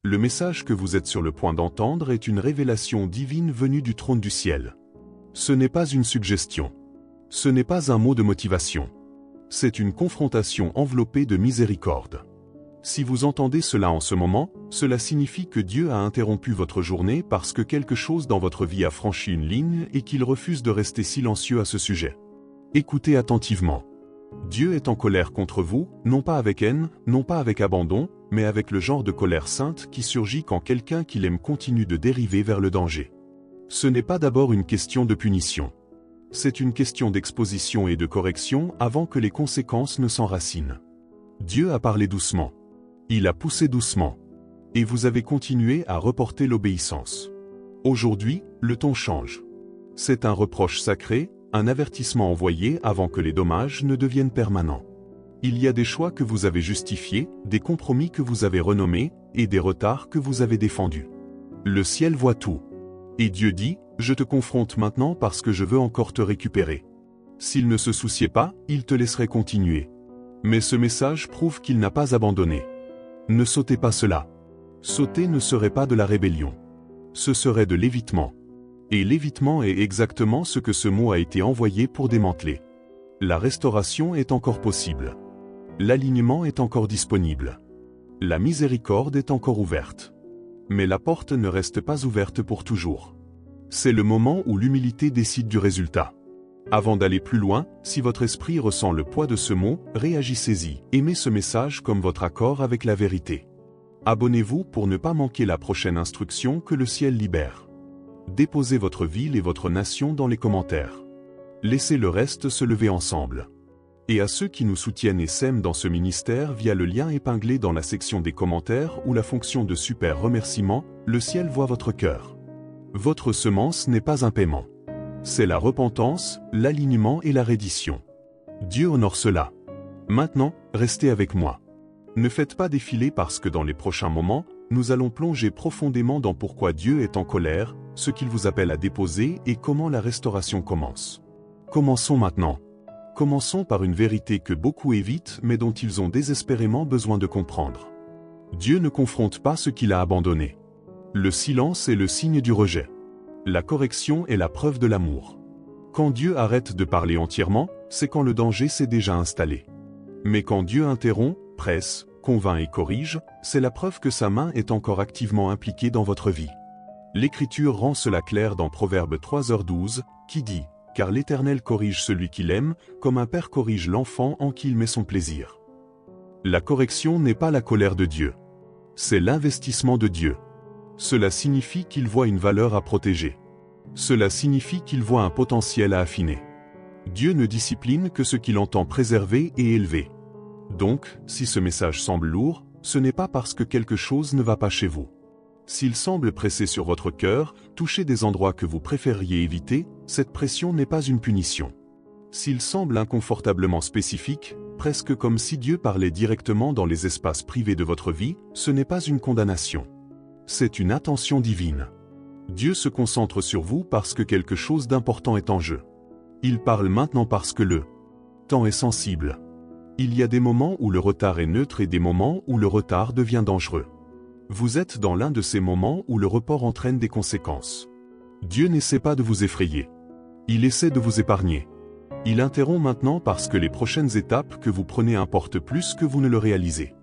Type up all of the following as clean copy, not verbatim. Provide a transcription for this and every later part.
Le message que vous êtes sur le point d'entendre est une révélation divine venue du trône du ciel. Ce n'est pas une suggestion. Ce n'est pas un mot de motivation. C'est une confrontation enveloppée de miséricorde. Si vous entendez cela en ce moment, cela signifie que Dieu a interrompu votre journée parce que quelque chose dans votre vie a franchi une ligne et qu'il refuse de rester silencieux à ce sujet. Écoutez attentivement. Dieu est en colère contre vous, non pas avec haine, non pas avec abandon, mais avec le genre de colère sainte qui surgit quand quelqu'un qu'il aime continue de dériver vers le danger. Ce n'est pas d'abord une question de punition. C'est une question d'exposition et de correction avant que les conséquences ne s'enracinent. Dieu a parlé doucement. Il a poussé doucement. Et vous avez continué à reporter l'obéissance. Aujourd'hui, le ton change. C'est un reproche sacré, un avertissement envoyé avant que les dommages ne deviennent permanents. Il y a des choix que vous avez justifiés, des compromis que vous avez renommés, et des retards que vous avez défendus. Le ciel voit tout. Et Dieu dit, « Je te confronte maintenant parce que je veux encore te récupérer. » S'il ne se souciait pas, il te laisserait continuer. Mais ce message prouve qu'il n'a pas abandonné. Ne sautez pas cela. Sauter ne serait pas de la rébellion. Ce serait de l'évitement. Et l'évitement est exactement ce que ce mot a été envoyé pour démanteler. La restauration est encore possible. L'alignement est encore disponible. La miséricorde est encore ouverte. Mais la porte ne reste pas ouverte pour toujours. C'est le moment où l'humilité décide du résultat. Avant d'aller plus loin, si votre esprit ressent le poids de ce mot, réagissez-y. Aimez ce message comme votre accord avec la vérité. Abonnez-vous pour ne pas manquer la prochaine instruction que le ciel libère. Déposez votre ville et votre nation dans les commentaires. Laissez le reste se lever ensemble. Et à ceux qui nous soutiennent et s'aiment dans ce ministère via le lien épinglé dans la section des commentaires ou la fonction de super remerciement, le ciel voit votre cœur. Votre semence n'est pas un paiement. C'est la repentance, l'alignement et la reddition. Dieu honore cela. Maintenant, restez avec moi. Ne faites pas défiler parce que dans les prochains moments, nous allons plonger profondément dans pourquoi Dieu est en colère, ce qu'il vous appelle à déposer et comment la restauration commence. Commençons maintenant. Commençons par une vérité que beaucoup évitent mais dont ils ont désespérément besoin de comprendre. Dieu ne confronte pas ce qu'il a abandonné. Le silence est le signe du rejet. La correction est la preuve de l'amour. Quand Dieu arrête de parler entièrement, c'est quand le danger s'est déjà installé. Mais quand Dieu interrompt, presse, convainc et corrige, c'est la preuve que sa main est encore activement impliquée dans votre vie. L'Écriture rend cela clair dans Proverbe 3h12, qui dit « Car l'Éternel corrige celui qu'il aime, comme un père corrige l'enfant en qui il met son plaisir. » La correction n'est pas la colère de Dieu. C'est l'investissement de Dieu. Cela signifie qu'il voit une valeur à protéger. Cela signifie qu'il voit un potentiel à affiner. Dieu ne discipline que ce qu'il entend préserver et élever. Donc, si ce message semble lourd, ce n'est pas parce que quelque chose ne va pas chez vous. S'il semble presser sur votre cœur, toucher des endroits que vous préfériez éviter, cette pression n'est pas une punition. S'il semble inconfortablement spécifique, presque comme si Dieu parlait directement dans les espaces privés de votre vie, ce n'est pas une condamnation. C'est une attention divine. Dieu se concentre sur vous parce que quelque chose d'important est en jeu. Il parle maintenant parce que le temps est sensible. Il y a des moments où le retard est neutre et des moments où le retard devient dangereux. Vous êtes dans l'un de ces moments où le report entraîne des conséquences. Dieu n'essaie pas de vous effrayer. Il essaie de vous épargner. Il interrompt maintenant parce que les prochaines étapes que vous prenez importent plus que vous ne le réalisez.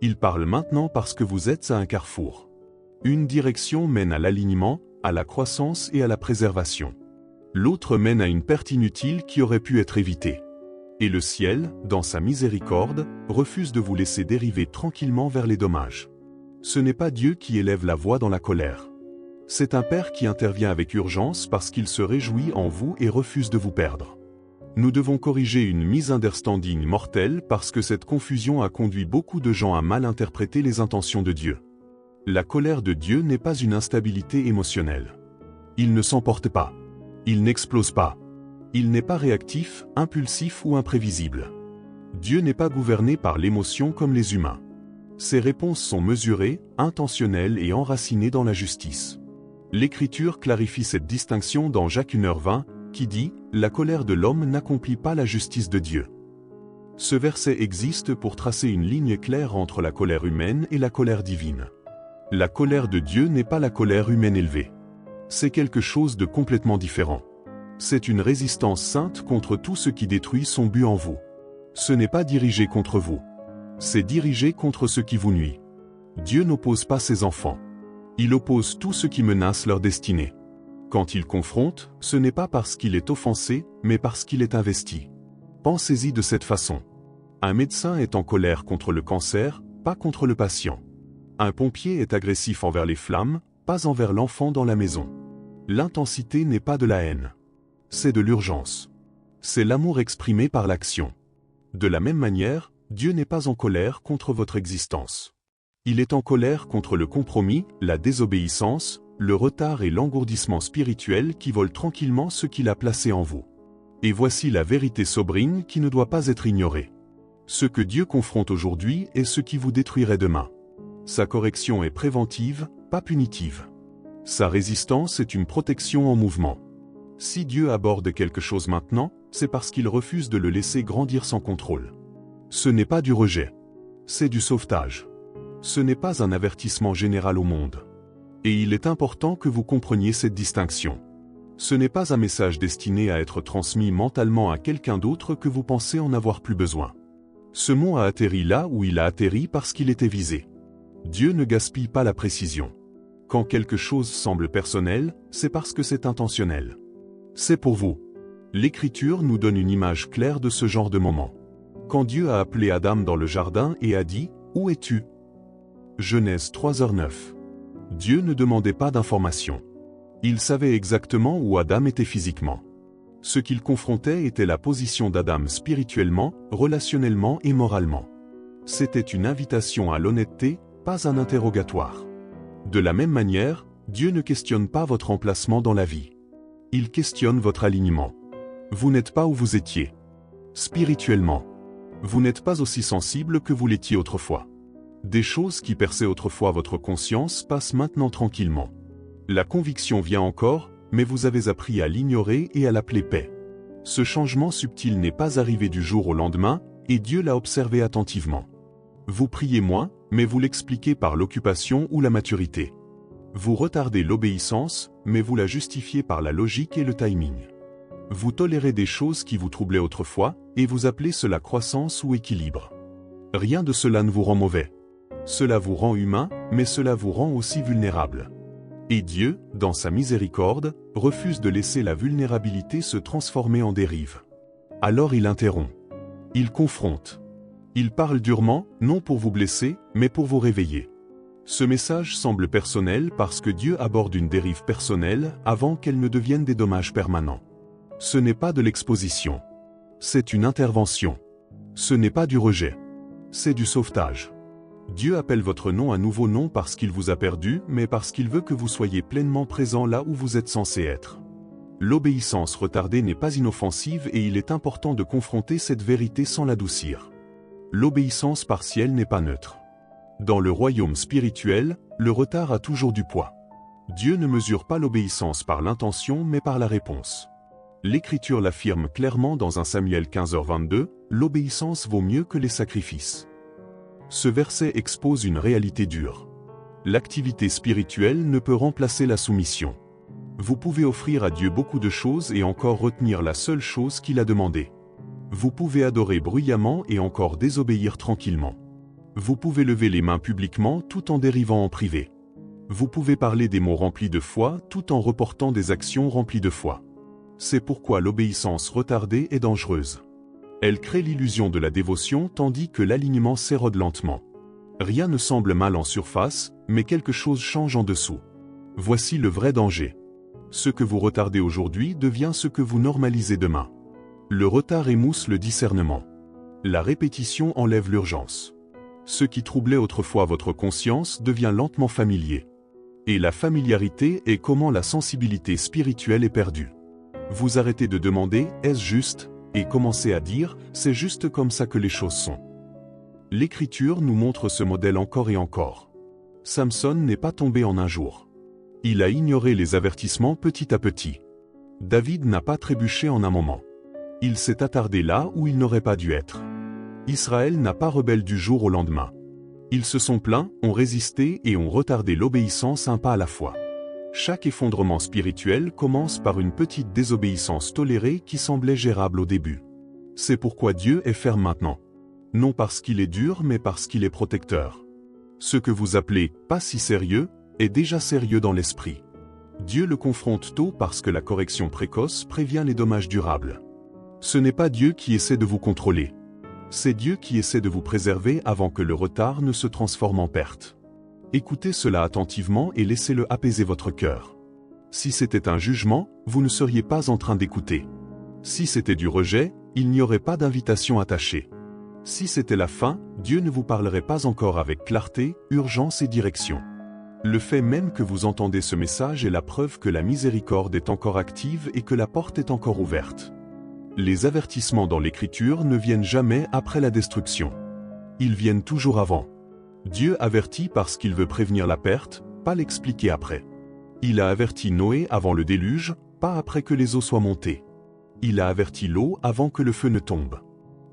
Il parle maintenant parce que vous êtes à un carrefour. Une direction mène à l'alignement, à la croissance et à la préservation. L'autre mène à une perte inutile qui aurait pu être évitée. Et le ciel, dans sa miséricorde, refuse de vous laisser dériver tranquillement vers les dommages. Ce n'est pas Dieu qui élève la voix dans la colère. C'est un Père qui intervient avec urgence parce qu'il se réjouit en vous et refuse de vous perdre. Nous devons corriger une misunderstanding mortelle parce que cette confusion a conduit beaucoup de gens à mal interpréter les intentions de Dieu. La colère de Dieu n'est pas une instabilité émotionnelle. Il ne s'emporte pas. Il n'explose pas. Il n'est pas réactif, impulsif ou imprévisible. Dieu n'est pas gouverné par l'émotion comme les humains. Ses réponses sont mesurées, intentionnelles et enracinées dans la justice. L'Écriture clarifie cette distinction dans Jacques 1h20, qui dit « La colère de l'homme n'accomplit pas la justice de Dieu ». Ce verset existe pour tracer une ligne claire entre la colère humaine et la colère divine. La colère de Dieu n'est pas la colère humaine élevée. C'est quelque chose de complètement différent. C'est une résistance sainte contre tout ce qui détruit son but en vous. Ce n'est pas dirigé contre vous. C'est dirigé contre ce qui vous nuit. Dieu n'oppose pas ses enfants. Il oppose tout ce qui menace leur destinée. Quand il confronte, ce n'est pas parce qu'il est offensé, mais parce qu'il est investi. Pensez-y de cette façon. Un médecin est en colère contre le cancer, pas contre le patient. Un pompier est agressif envers les flammes, pas envers l'enfant dans la maison. L'intensité n'est pas de la haine. C'est de l'urgence. C'est l'amour exprimé par l'action. De la même manière, Dieu n'est pas en colère contre votre existence. Il est en colère contre le compromis, la désobéissance, le retard et l'engourdissement spirituel qui volent tranquillement ce qu'il a placé en vous. Et voici la vérité sobrine qui ne doit pas être ignorée. Ce que Dieu confronte aujourd'hui est ce qui vous détruirait demain. Sa correction est préventive, pas punitive. Sa résistance est une protection en mouvement. Si Dieu aborde quelque chose maintenant, c'est parce qu'il refuse de le laisser grandir sans contrôle. Ce n'est pas du rejet. C'est du sauvetage. Ce n'est pas un avertissement général au monde. Et il est important que vous compreniez cette distinction. Ce n'est pas un message destiné à être transmis mentalement à quelqu'un d'autre que vous pensez en avoir plus besoin. Ce mot a atterri là où il a atterri parce qu'il était visé. Dieu ne gaspille pas la précision. Quand quelque chose semble personnel, c'est parce que c'est intentionnel. C'est pour vous. L'Écriture nous donne une image claire de ce genre de moment. Quand Dieu a appelé Adam dans le jardin et a dit « Où es-tu » Genèse 3h9. Dieu ne demandait pas d'informations. Il savait exactement où Adam était physiquement. Ce qu'il confrontait était la position d'Adam spirituellement, relationnellement et moralement. C'était une invitation à l'honnêteté, pas un interrogatoire. De la même manière, Dieu ne questionne pas votre emplacement dans la vie. Il questionne votre alignement. Vous n'êtes pas où vous étiez. Spirituellement, vous n'êtes pas aussi sensible que vous l'étiez autrefois. Des choses qui perçaient autrefois votre conscience passent maintenant tranquillement. La conviction vient encore, mais vous avez appris à l'ignorer et à l'appeler paix. Ce changement subtil n'est pas arrivé du jour au lendemain, et Dieu l'a observé attentivement. Vous priez moins, mais vous l'expliquez par l'occupation ou la maturité. Vous retardez l'obéissance, mais vous la justifiez par la logique et le timing. Vous tolérez des choses qui vous troublaient autrefois, et vous appelez cela croissance ou équilibre. Rien de cela ne vous rend mauvais. Cela vous rend humain, mais cela vous rend aussi vulnérable. Et Dieu, dans sa miséricorde, refuse de laisser la vulnérabilité se transformer en dérive. Alors il interrompt. Il confronte. Il parle durement, non pour vous blesser, mais pour vous réveiller. Ce message semble personnel parce que Dieu aborde une dérive personnelle avant qu'elle ne devienne des dommages permanents. Ce n'est pas de l'exposition. C'est une intervention. Ce n'est pas du rejet. C'est du sauvetage. Dieu appelle votre nom un nouveau nom parce qu'il vous a perdu, mais parce qu'il veut que vous soyez pleinement présent là où vous êtes censé être. L'obéissance retardée n'est pas inoffensive et il est important de confronter cette vérité sans l'adoucir. L'obéissance partielle n'est pas neutre. Dans le royaume spirituel, le retard a toujours du poids. Dieu ne mesure pas l'obéissance par l'intention mais par la réponse. L'Écriture l'affirme clairement dans 1 Samuel 15h22, l'obéissance vaut mieux que les sacrifices. Ce verset expose une réalité dure. L'activité spirituelle ne peut remplacer la soumission. Vous pouvez offrir à Dieu beaucoup de choses et encore retenir la seule chose qu'il a demandée. Vous pouvez adorer bruyamment et encore désobéir tranquillement. Vous pouvez lever les mains publiquement tout en dérivant en privé. Vous pouvez parler des mots remplis de foi tout en reportant des actions remplies de foi. C'est pourquoi l'obéissance retardée est dangereuse. Elle crée l'illusion de la dévotion tandis que l'alignement s'érode lentement. Rien ne semble mal en surface, mais quelque chose change en dessous. Voici le vrai danger. Ce que vous retardez aujourd'hui devient ce que vous normalisez demain. Le retard émousse le discernement. La répétition enlève l'urgence. Ce qui troublait autrefois votre conscience devient lentement familier. Et la familiarité est comment la sensibilité spirituelle est perdue. Vous arrêtez de demander « est-ce juste ?» et commencez à dire « c'est juste comme ça que les choses sont ». L'Écriture nous montre ce modèle encore et encore. Samson n'est pas tombé en un jour. Il a ignoré les avertissements petit à petit. David n'a pas trébuché en un moment. Il s'est attardé là où il n'aurait pas dû être. Israël n'a pas rebelle du jour au lendemain. Ils se sont plaints, ont résisté et ont retardé l'obéissance un pas à la fois. Chaque effondrement spirituel commence par une petite désobéissance tolérée qui semblait gérable au début. C'est pourquoi Dieu est ferme maintenant. Non parce qu'il est dur mais parce qu'il est protecteur. Ce que vous appelez « pas si sérieux » est déjà sérieux dans l'esprit. Dieu le confronte tôt parce que la correction précoce prévient les dommages durables. Ce n'est pas Dieu qui essaie de vous contrôler. C'est Dieu qui essaie de vous préserver avant que le retard ne se transforme en perte. Écoutez cela attentivement et laissez-le apaiser votre cœur. Si c'était un jugement, vous ne seriez pas en train d'écouter. Si c'était du rejet, il n'y aurait pas d'invitation attachée. Si c'était la fin, Dieu ne vous parlerait pas encore avec clarté, urgence et direction. Le fait même que vous entendez ce message est la preuve que la miséricorde est encore active et que la porte est encore ouverte. Les avertissements dans l'Écriture ne viennent jamais après la destruction. Ils viennent toujours avant. Dieu avertit parce qu'il veut prévenir la perte, pas l'expliquer après. Il a averti Noé avant le déluge, pas après que les eaux soient montées. Il a averti l'eau avant que le feu ne tombe,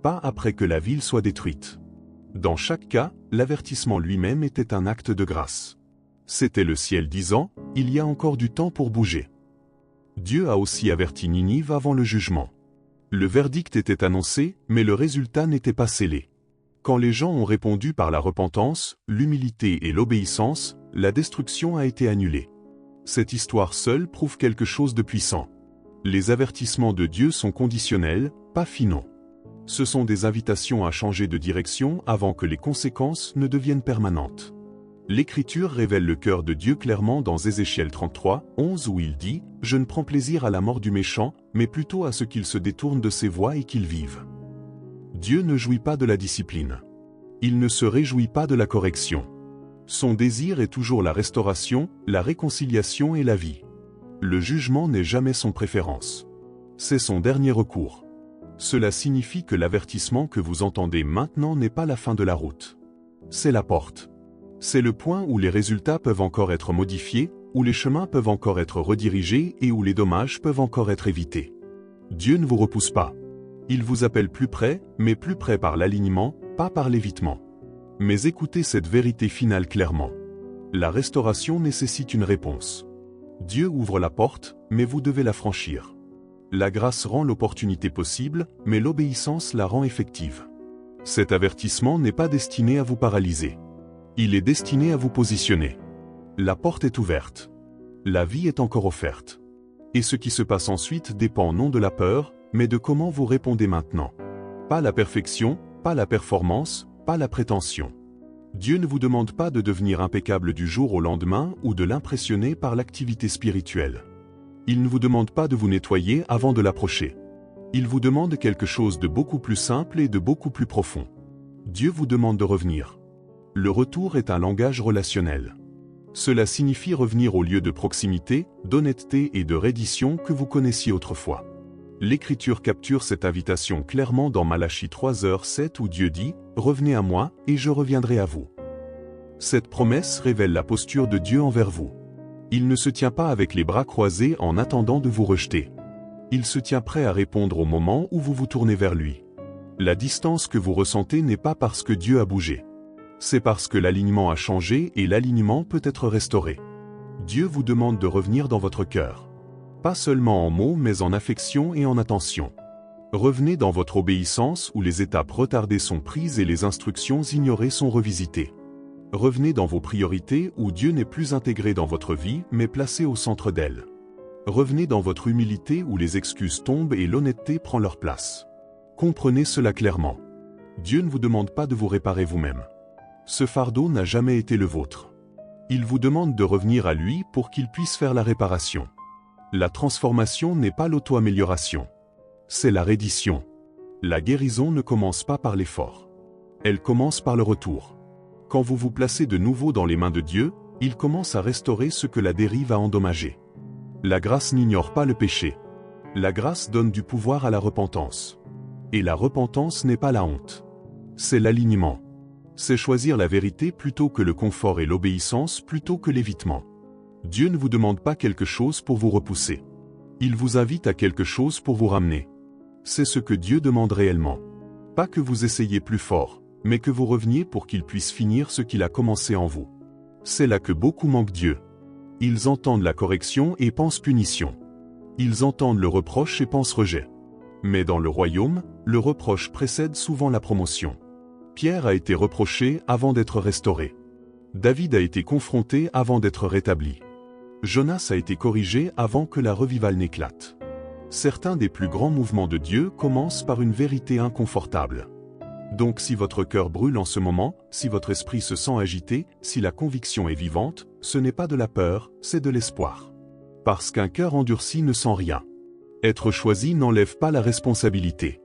pas après que la ville soit détruite. Dans chaque cas, l'avertissement lui-même était un acte de grâce. C'était le ciel disant, « Il y a encore du temps pour bouger ». Dieu a aussi averti Ninive avant le jugement. Le verdict était annoncé, mais le résultat n'était pas scellé. Quand les gens ont répondu par la repentance, l'humilité et l'obéissance, la destruction a été annulée. Cette histoire seule prouve quelque chose de puissant. Les avertissements de Dieu sont conditionnels, pas finaux. Ce sont des invitations à changer de direction avant que les conséquences ne deviennent permanentes. L'Écriture révèle le cœur de Dieu clairement dans Ézéchiel 33, 11 où il dit « Je ne prends plaisir à la mort du méchant, mais plutôt à ce qu'il se détourne de ses voies et qu'il vive. » Dieu ne jouit pas de la discipline. Il ne se réjouit pas de la correction. Son désir est toujours la restauration, la réconciliation et la vie. Le jugement n'est jamais son préférence. C'est son dernier recours. Cela signifie que l'avertissement que vous entendez maintenant n'est pas la fin de la route. C'est la porte. C'est le point où les résultats peuvent encore être modifiés, où les chemins peuvent encore être redirigés et où les dommages peuvent encore être évités. Dieu ne vous repousse pas. Il vous appelle plus près, mais plus près par l'alignement, pas par l'évitement. Mais écoutez cette vérité finale clairement. La restauration nécessite une réponse. Dieu ouvre la porte, mais vous devez la franchir. La grâce rend l'opportunité possible, mais l'obéissance la rend effective. Cet avertissement n'est pas destiné à vous paralyser. Il est destiné à vous positionner. La porte est ouverte. La vie est encore offerte. Et ce qui se passe ensuite dépend non de la peur, mais de comment vous répondez maintenant. Pas la perfection, pas la performance, pas la prétention. Dieu ne vous demande pas de devenir impeccable du jour au lendemain ou de l'impressionner par l'activité spirituelle. Il ne vous demande pas de vous nettoyer avant de l'approcher. Il vous demande quelque chose de beaucoup plus simple et de beaucoup plus profond. Dieu vous demande de revenir. Le retour est un langage relationnel. Cela signifie revenir au lieu de proximité, d'honnêteté et de reddition que vous connaissiez autrefois. L'Écriture capture cette invitation clairement dans Malachie 3:7 où Dieu dit « Revenez à moi, et je reviendrai à vous ». Cette promesse révèle la posture de Dieu envers vous. Il ne se tient pas avec les bras croisés en attendant de vous rejeter. Il se tient prêt à répondre au moment où vous vous tournez vers lui. La distance que vous ressentez n'est pas parce que Dieu a bougé. C'est parce que l'alignement a changé et l'alignement peut être restauré. Dieu vous demande de revenir dans votre cœur. Pas seulement en mots mais en affection et en attention. Revenez dans votre obéissance où les étapes retardées sont prises et les instructions ignorées sont revisitées. Revenez dans vos priorités où Dieu n'est plus intégré dans votre vie mais placé au centre d'elle. Revenez dans votre humilité où les excuses tombent et l'honnêteté prend leur place. Comprenez cela clairement. Dieu ne vous demande pas de vous réparer vous-même. Ce fardeau n'a jamais été le vôtre. Il vous demande de revenir à lui pour qu'il puisse faire la réparation. La transformation n'est pas l'auto-amélioration. C'est la reddition. La guérison ne commence pas par l'effort. Elle commence par le retour. Quand vous vous placez de nouveau dans les mains de Dieu, il commence à restaurer ce que la dérive a endommagé. La grâce n'ignore pas le péché. La grâce donne du pouvoir à la repentance. Et la repentance n'est pas la honte. C'est l'alignement. C'est choisir la vérité plutôt que le confort et l'obéissance plutôt que l'évitement. Dieu ne vous demande pas quelque chose pour vous repousser. Il vous invite à quelque chose pour vous ramener. C'est ce que Dieu demande réellement. Pas que vous essayiez plus fort, mais que vous reveniez pour qu'il puisse finir ce qu'il a commencé en vous. C'est là que beaucoup manquent Dieu. Ils entendent la correction et pensent punition. Ils entendent le reproche et pensent rejet. Mais dans le royaume, le reproche précède souvent la promotion. Pierre a été reproché avant d'être restauré. David a été confronté avant d'être rétabli. Jonas a été corrigé avant que la revivale n'éclate. Certains des plus grands mouvements de Dieu commencent par une vérité inconfortable. Donc si votre cœur brûle en ce moment, si votre esprit se sent agité, si la conviction est vivante, ce n'est pas de la peur, c'est de l'espoir. Parce qu'un cœur endurci ne sent rien. Être choisi n'enlève pas la responsabilité.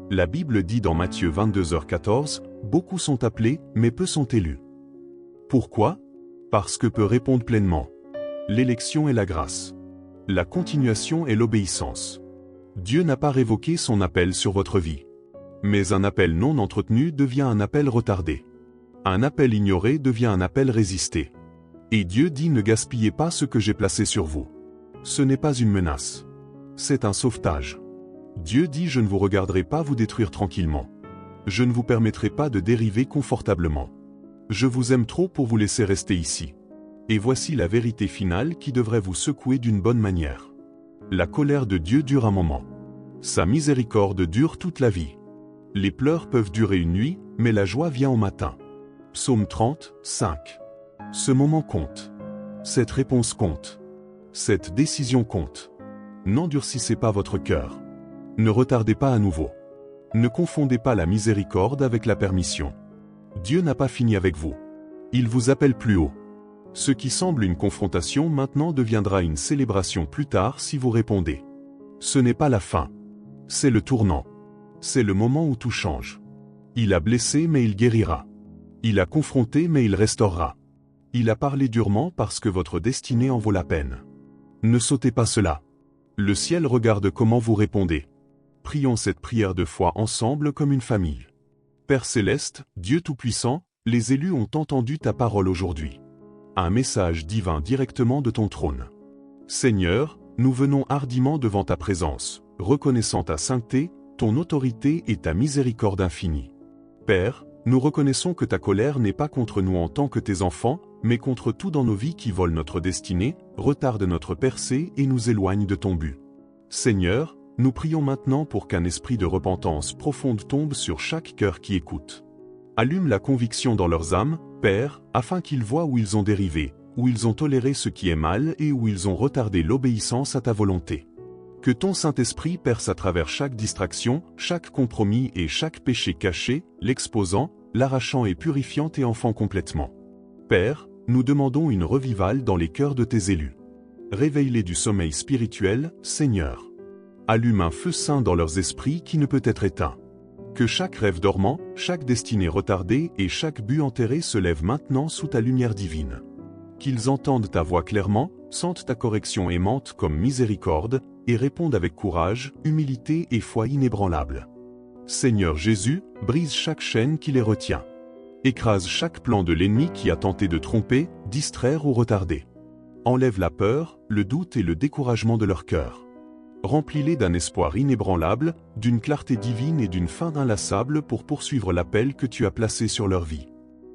La Bible dit dans Matthieu 22h14, « Beaucoup sont appelés, mais peu sont élus. » Pourquoi? Parce que peu répondent pleinement. L'élection est la grâce. La continuation est l'obéissance. Dieu n'a pas révoqué son appel sur votre vie. Mais un appel non entretenu devient un appel retardé. Un appel ignoré devient un appel résisté. Et Dieu dit ne gaspillez pas ce que j'ai placé sur vous. Ce n'est pas une menace. C'est un sauvetage. Dieu dit je ne vous regarderai pas vous détruire tranquillement. Je ne vous permettrai pas de dériver confortablement. Je vous aime trop pour vous laisser rester ici. Et voici la vérité finale qui devrait vous secouer d'une bonne manière. La colère de Dieu dure un moment. Sa miséricorde dure toute la vie. Les pleurs peuvent durer une nuit, mais la joie vient au matin. Psaume 30, 5. Ce moment compte. Cette réponse compte. Cette décision compte. N'endurcissez pas votre cœur. Ne retardez pas à nouveau. Ne confondez pas la miséricorde avec la permission. Dieu n'a pas fini avec vous. Il vous appelle plus haut. Ce qui semble une confrontation maintenant deviendra une célébration plus tard si vous répondez. Ce n'est pas la fin. C'est le tournant. C'est le moment où tout change. Il a blessé mais il guérira. Il a confronté mais il restaurera. Il a parlé durement parce que votre destinée en vaut la peine. Ne sautez pas cela. Le ciel regarde comment vous répondez. Prions cette prière de foi ensemble comme une famille. Père Céleste, Dieu Tout-Puissant, les élus ont entendu ta parole aujourd'hui. Un message divin directement de ton trône. Seigneur, nous venons hardiment devant ta présence, reconnaissant ta sainteté, ton autorité et ta miséricorde infinie. Père, nous reconnaissons que ta colère n'est pas contre nous en tant que tes enfants, mais contre tout dans nos vies qui vole notre destinée, retarde notre percée et nous éloigne de ton but. Seigneur, nous prions maintenant pour qu'un esprit de repentance profonde tombe sur chaque cœur qui écoute. Allume la conviction dans leurs âmes, Père, afin qu'ils voient où ils ont dérivé, où ils ont toléré ce qui est mal et où ils ont retardé l'obéissance à ta volonté. Que ton Saint-Esprit perce à travers chaque distraction, chaque compromis et chaque péché caché, l'exposant, l'arrachant et purifiant tes enfants complètement. Père, nous demandons une revivale dans les cœurs de tes élus. Réveille-les du sommeil spirituel, Seigneur. Allume un feu saint dans leurs esprits qui ne peut être éteint. Que chaque rêve dormant, chaque destinée retardée et chaque but enterré se lève maintenant sous ta lumière divine. Qu'ils entendent ta voix clairement, sentent ta correction aimante comme miséricorde, et répondent avec courage, humilité et foi inébranlable. Seigneur Jésus, brise chaque chaîne qui les retient. Écrase chaque plan de l'ennemi qui a tenté de tromper, distraire ou retarder. Enlève la peur, le doute et le découragement de leur cœur. Remplis-les d'un espoir inébranlable, d'une clarté divine et d'une faim inlassable pour poursuivre l'appel que tu as placé sur leur vie.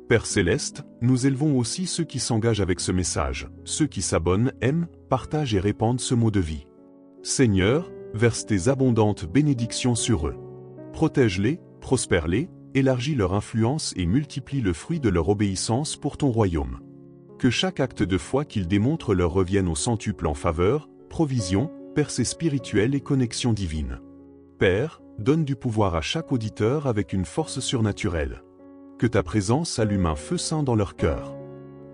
Père Céleste, nous élevons aussi ceux qui s'engagent avec ce message, ceux qui s'abonnent, aiment, partagent et répandent ce mot de vie. Seigneur, verse tes abondantes bénédictions sur eux. Protège-les, prospère-les, élargis leur influence et multiplie le fruit de leur obéissance pour ton royaume. Que chaque acte de foi qu'ils démontrent leur revienne au centuple en faveur, provision, percée spirituelle et connexion divine. Père, donne du pouvoir à chaque auditeur avec une force surnaturelle. Que ta présence allume un feu saint dans leur cœur.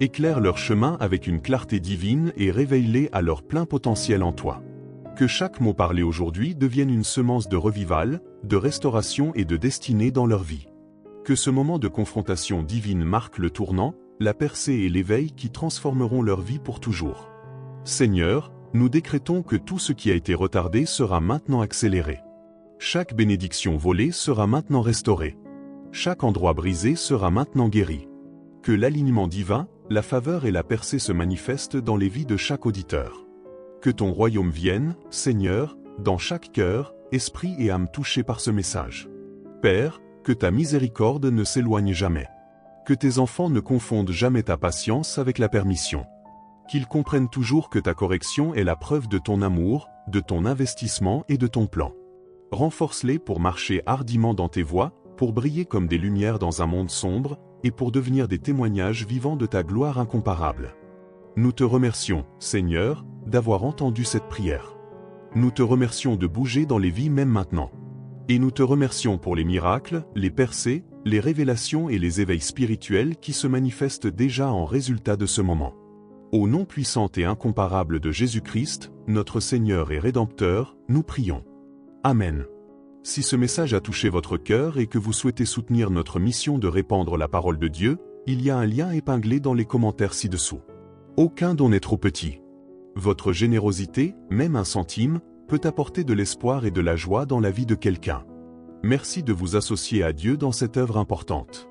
Éclaire leur chemin avec une clarté divine et réveille-les à leur plein potentiel en toi. Que chaque mot parlé aujourd'hui devienne une semence de revival, de restauration et de destinée dans leur vie. Que ce moment de confrontation divine marque le tournant, la percée et l'éveil qui transformeront leur vie pour toujours. Seigneur, nous décrétons que tout ce qui a été retardé sera maintenant accéléré. Chaque bénédiction volée sera maintenant restaurée. Chaque endroit brisé sera maintenant guéri. Que l'alignement divin, la faveur et la percée se manifestent dans les vies de chaque auditeur. Que ton royaume vienne, Seigneur, dans chaque cœur, esprit et âme touchés par ce message. Père, Que ta miséricorde ne s'éloigne jamais. Que tes enfants ne confondent jamais ta patience avec la permission. Qu'ils comprennent toujours que ta correction est la preuve de ton amour, de ton investissement et de ton plan. Renforce-les pour marcher hardiment dans tes voies, pour briller comme des lumières dans un monde sombre, et pour devenir des témoignages vivants de ta gloire incomparable. Nous te remercions, Seigneur, d'avoir entendu cette prière. Nous te remercions de bouger dans les vies même maintenant. Et nous te remercions pour les miracles, les percées, les révélations et les éveils spirituels qui se manifestent déjà en résultat de ce moment. Au nom puissant et incomparable de Jésus-Christ, notre Seigneur et Rédempteur, nous prions. Amen. Si ce message a touché votre cœur et que vous souhaitez soutenir notre mission de répandre la parole de Dieu, il y a un lien épinglé dans les commentaires ci-dessous. Aucun don n'est trop petit. Votre générosité, même 1 centime, peut apporter de l'espoir et de la joie dans la vie de quelqu'un. Merci de vous associer à Dieu dans cette œuvre importante.